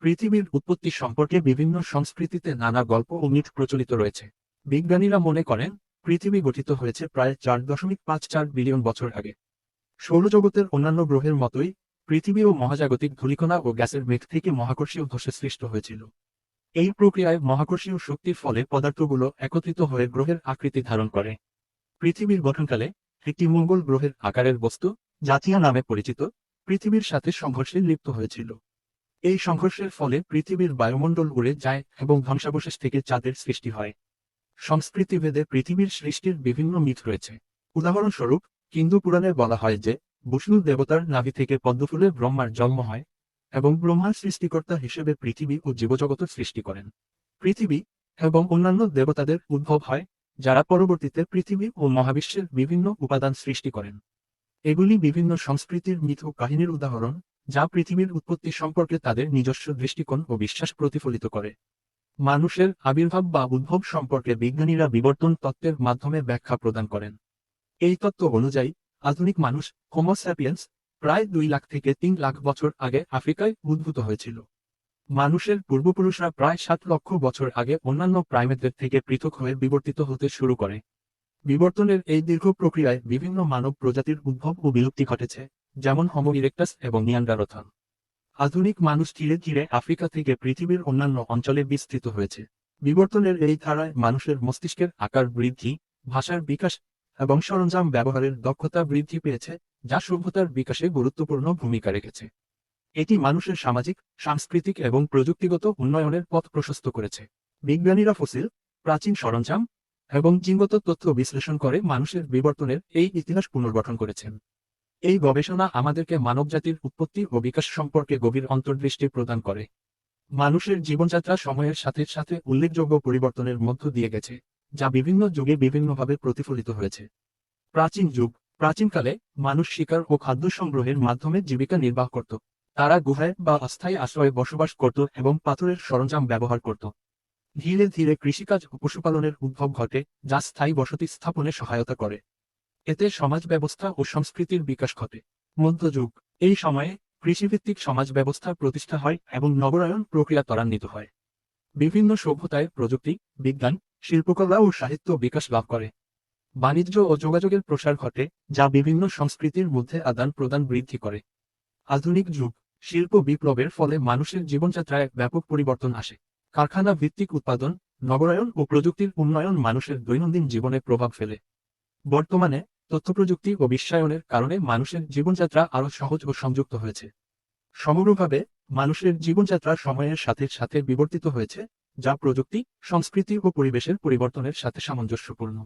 পৃথিবীর উৎপত্তি সম্পর্কে বিভিন্ন সংস্কৃতিতে নানা গল্প ও মিথ প্রচলিত রয়েছে। বিজ্ঞানীরা মনে করেন পৃথিবী গঠিত হয়েছে প্রায় 4.54 বিলিয়ন বছর আগে। সৌরজগতের অন্যান্য গ্রহের মতোই পৃথিবীও মহাজাগতিক ধূলিকণা ও গ্যাসের মেঘ থেকে মহাকর্ষীয় ধসে সৃষ্ট হয়েছিল। এই প্রক্রিয়ায় মহাকর্ষীয় শক্তির ফলে পদার্থগুলো একত্রিত হয়ে গ্রহের আকৃতি ধারণ করে। পৃথিবীর গঠনকালে একটি মঙ্গল গ্রহের আকারের বস্তু, যা টিয়া নামে পরিচিত, পৃথিবীর সাথে সংঘর্ষে লিপ্ত হয়েছিল। এই সংঘর্ষের ফলে পৃথিবীর বায়ুমণ্ডল উড়ে যায় এবং ধ্বংসাবশেষ থেকে চাঁদের সৃষ্টি হয়। সংস্কৃতিভেদে পৃথিবীর সৃষ্টির বিভিন্ন মিথ রয়েছে। উদাহরণস্বরূপ, হিন্দু পুরাণে বলা হয় যে বিষ্ণু দেবতার নাভি থেকে পদ্মফুলে ব্রহ্মার জন্ম হয় এবং ব্রহ্মার সৃষ্টিকর্তা হিসেবে পৃথিবী ও জীবজগৎ সৃষ্টি করেন। পৃথিবী এবং অন্যান্য দেবতাদের উদ্ভব হয়, যারা পরবর্তীতে পৃথিবী ও মহাবিশ্বের বিভিন্ন উপাদান সৃষ্টি করেন। এগুলি বিভিন্ন সংস্কৃতির মিথ ও কাহিনীর উদাহরণ, যা পৃথিবীর উৎপত্তি সম্পর্কে তাদের নিজস্ব দৃষ্টিকোণ ও বিশ্বাস প্রতিফলিত করে। মানুষের আবির্ভাব বা উদ্ভব সম্পর্কে বিজ্ঞানীরা বিবর্তন তত্ত্বের মাধ্যমে ব্যাখ্যা প্রদান করেন। এই তত্ত্ব অনুযায়ী আধুনিক মানুষ হোমো স্যাপিয়েন্স প্রায় 2 লাখ থেকে 3 লাখ বছর আগে আফ্রিকায় উদ্ভূত হয়েছিল। মানুষের পূর্বপুরুষরা প্রায় 7 লক্ষ বছর আগে অন্যান্য প্রাইমেটদের থেকে পৃথক হয়ে বিবর্তিত হতে শুরু করে। বিবর্তনের এই দীর্ঘ প্রক্রিয়ায় বিভিন্ন মানব প্রজাতির উদ্ভব ও বিলুপ্তি ঘটেছে, যেমন হোমো ইরেক্টাস এবং নিয়ান্ডারথল। আধুনিক মানুষ ধীরে ধীরে আফ্রিকা থেকে পৃথিবীর অন্যান্য অঞ্চলে বিস্তৃত হয়েছে। বিবর্তনের এই ধারায় মানুষের মস্তিষ্কের আকার বৃদ্ধি, ভাষার বিকাশ এবং সরঞ্জাম ব্যবহারের দক্ষতা বৃদ্ধি পেয়েছে, যা সভ্যতার বিকাশে গুরুত্বপূর্ণ ভূমিকা রেখেছে। এটি মানুষের সামাজিক, সাংস্কৃতিক এবং প্রযুক্তিগত উন্নয়নের পথ প্রশস্ত করেছে। বিজ্ঞানীরা ফসিল, প্রাচীন সরঞ্জাম এবং জিনগত তথ্য বিশ্লেষণ করে মানুষের বিবর্তনের এই ইতিহাস পুনর্গঠন করেছেন। এই গবেষণা আমাদেরকে মানবজাতির উৎপত্তি ও বিকাশ সম্পর্কে গভীর অন্তর্দৃষ্টি প্রদান করে। মানুষের জীবনযাত্রা সময়ের সাথে সাথে উল্লেখযোগ্য পরিবর্তনের মধ্য দিয়ে গেছে, যা বিভিন্ন যুগে বিভিন্নভাবে প্রতিফলিত হয়েছে। প্রাচীন যুগ। প্রাচীনকালে মানুষ শিকার ও খাদ্য সংগ্রহের মাধ্যমে জীবিকা নির্বাহ করত। তারা গুহায় বা অস্থায়ী আশ্রয়ে বসবাস করত এবং পাথরের সরঞ্জাম ব্যবহার করত। ধীরে ধীরে কৃষিকাজ ও পশুপালনের উদ্ভব ঘটে, যা স্থায়ী বসতি স্থাপনে সহায়তা করে। এতে সমাজ ব্যবস্থা ও সংস্কৃতির বিকাশ ঘটে। মধ্যযুগ। এই সময়ে কৃষিভিত্তিক সমাজ ব্যবস্থা প্রতিষ্ঠা হয় এবং নগরায়ন প্রক্রিয়া ত্বরান্বিত হয়। বিভিন্ন সভ্যতায় প্রযুক্তি, বিজ্ঞান, শিল্পকলা ও সাহিত্য বিকাশ লাভ করে। বাণিজ্য ও যোগাযোগের প্রসার ঘটে, যা বিভিন্ন সংস্কৃতির মধ্যে আদান প্রদান বৃদ্ধি করে। আধুনিক যুগ। শিল্প বিপ্লবের ফলে মানুষের জীবনযাত্রায় ব্যাপক পরিবর্তন আসে। কারখানা ভিত্তিক উৎপাদন, নগরায়ন ও প্রযুক্তির উন্নয়ন মানুষের দৈনন্দিন জীবনে প্রভাব ফেলে। বর্তমানে তথ্যপ্রযুক্তি ও বিশ্বায়নের কারণে মানুষের জীবনযাত্রা আরও সহজ ও সংযুক্ত হয়েছে। সমগ্রভাবে মানুষের জীবনযাত্রা সময়ের সাথে সাথে বিবর্তিত হয়েছে, যা প্রযুক্তি, সংস্কৃতি ও পরিবেশের পরিবর্তনের সাথে সামঞ্জস্যপূর্ণ।